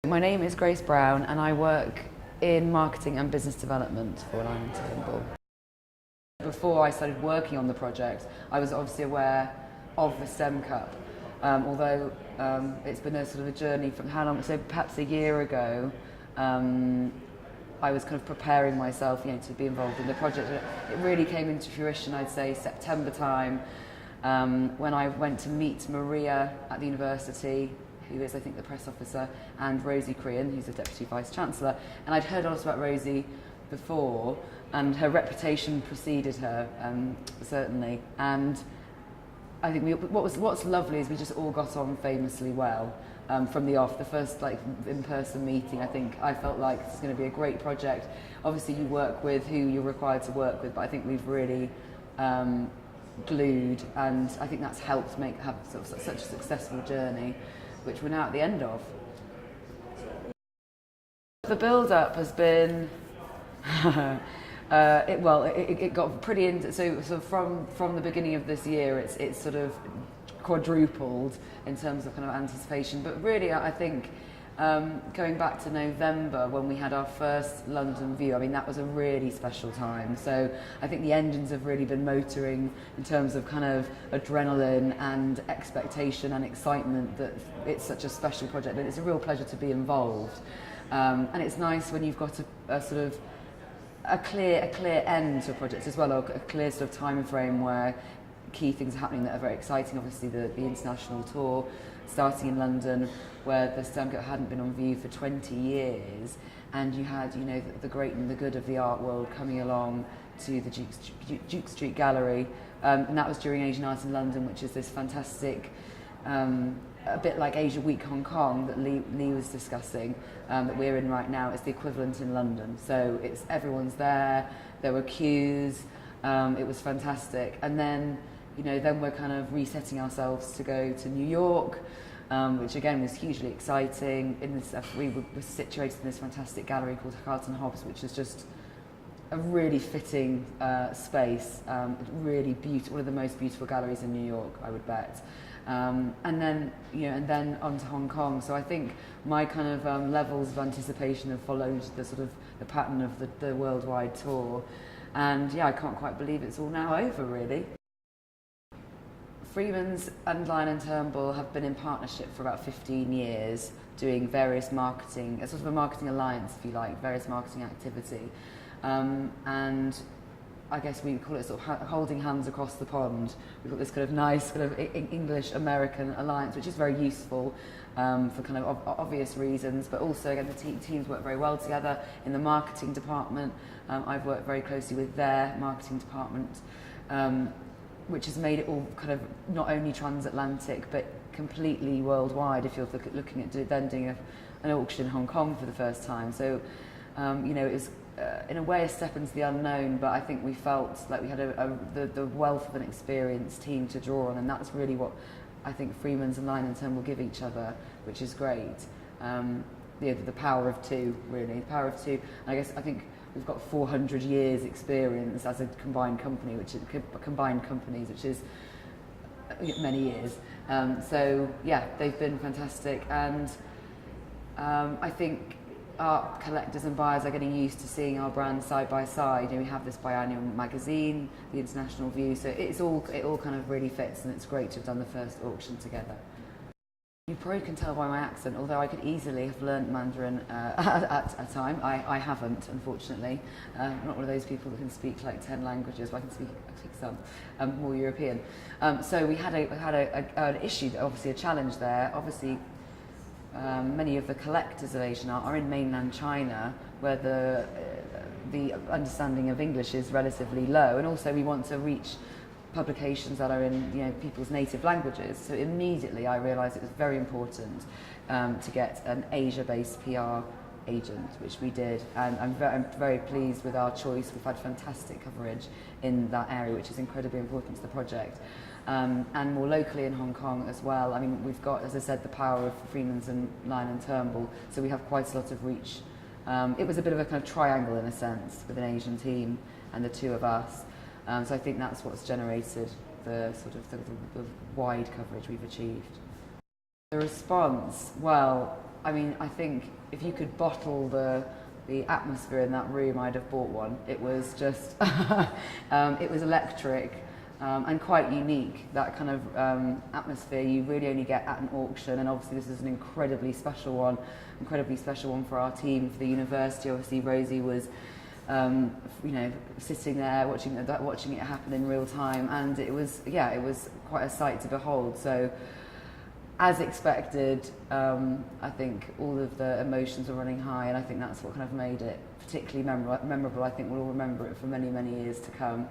My name is Grace Brown and I work in marketing and business development for Line & Turnbull. Before I started working on the project, I was obviously aware of the STEM Cup, although it's been a sort of a journey from how long, so perhaps a year ago, I was kind of preparing myself, to be involved in the project. It really came into fruition, I'd say, September time, when I went to meet Maria at the university, who is, I think, the press officer, and Rosie Crean, who's the Deputy Vice-Chancellor. And I'd heard a lot about Rosie before, and her reputation preceded her, certainly. And I think what's lovely is we just all got on famously well from the off. The first in-person meeting, I think I felt like it's going to be a great project. Obviously, you work with who you're required to work with, but I think we've really glued, and I think that's helped have sort of such a successful journey, which we're now at the end of. The build-up has been, it got pretty into, so from the beginning of this year, it's sort of quadrupled in terms of kind of anticipation. But really, I think going back to November when we had our first London view, I mean, that was a really special time. So I think the engines have really been motoring in terms of kind of adrenaline and expectation and excitement that it's such a special project, and it's a real pleasure to be involved. And it's nice when you've got a sort of a clear end to a project as well, or a clear sort of time frame where key things are happening that are very exciting. Obviously the international tour starting in London, where the STEM Cup hadn't been on view for 20 years, and you had the great and the good of the art world coming along to the Duke Street Gallery, and that was during Asian Art in London, which is this fantastic, a bit like Asia Week Hong Kong that Lee was discussing, that we're in right now. It's the equivalent in London, so everyone's there were queues, it was fantastic. And then then we're kind of resetting ourselves to go to New York, which again was hugely exciting. We were situated in this fantastic gallery called Carlton Hobbs, which is just a really fitting space, really beautiful, one of the most beautiful galleries in New York, I would bet. And then on to Hong Kong. So I think my kind of levels of anticipation have followed the sort of the pattern of the worldwide tour, and I can't quite believe it's all now over, really. Freemans and Line & Turnbull have been in partnership for about 15 years, doing various marketing, a sort of a marketing alliance, if you like, various marketing activity. And I guess we call it sort of holding hands across the pond. We've got this kind of nice kind of English-American alliance, which is very useful for kind of obvious reasons, but also again the teams work very well together in the marketing department. I've worked very closely with their marketing department, which has made it all kind of not only transatlantic but completely worldwide. If you're looking at doing an auction in Hong Kong for the first time, so it was in a way a step into the unknown. But I think we felt like we had the wealth of an experienced team to draw on, and that's really what I think Freemans and Line & Turnbull give each other, which is great. The power of two, really, the power of two. And I think we've got 400 years experience as a combined company, which is many years. So yeah, they've been fantastic, and I think art collectors and buyers are getting used to seeing our brands side by side. We have this biannual magazine, the International View, so it all kind of really fits, and it's great to have done the first auction together. You probably can tell by my accent, although I could easily have learnt Mandarin at a time. I haven't, unfortunately. I'm not one of those people that can speak like 10 languages, but I can speak some, more European. So we had an issue, obviously a challenge there. Obviously, many of the collectors of Asian art are in mainland China, where the understanding of English is relatively low, and also we want to reach publications that are in people's native languages. So immediately I realised it was very important to get an Asia-based PR agent, which we did, and I'm very pleased with our choice. We've had fantastic coverage in that area, which is incredibly important to the project. And more locally in Hong Kong as well. I mean, we've got, as I said, the power of Freemans and Line & Turnbull, so we have quite a lot of reach. It was a bit of a kind of triangle in a sense, with an Asian team and the two of us. So I think that's what's generated the sort of the wide coverage we've achieved. The response, well, I mean, I think if you could bottle the atmosphere in that room, I'd have bought one. It was just, it was electric and quite unique. That kind of atmosphere you really only get at an auction, and obviously this is an incredibly special one for our team, for the university. Obviously Rosie was, you know, sitting there watching it happen in real time, and it was quite a sight to behold. So, as expected, I think all of the emotions were running high, and I think that's what kind of made it particularly memorable. I think we'll all remember it for many, many years to come.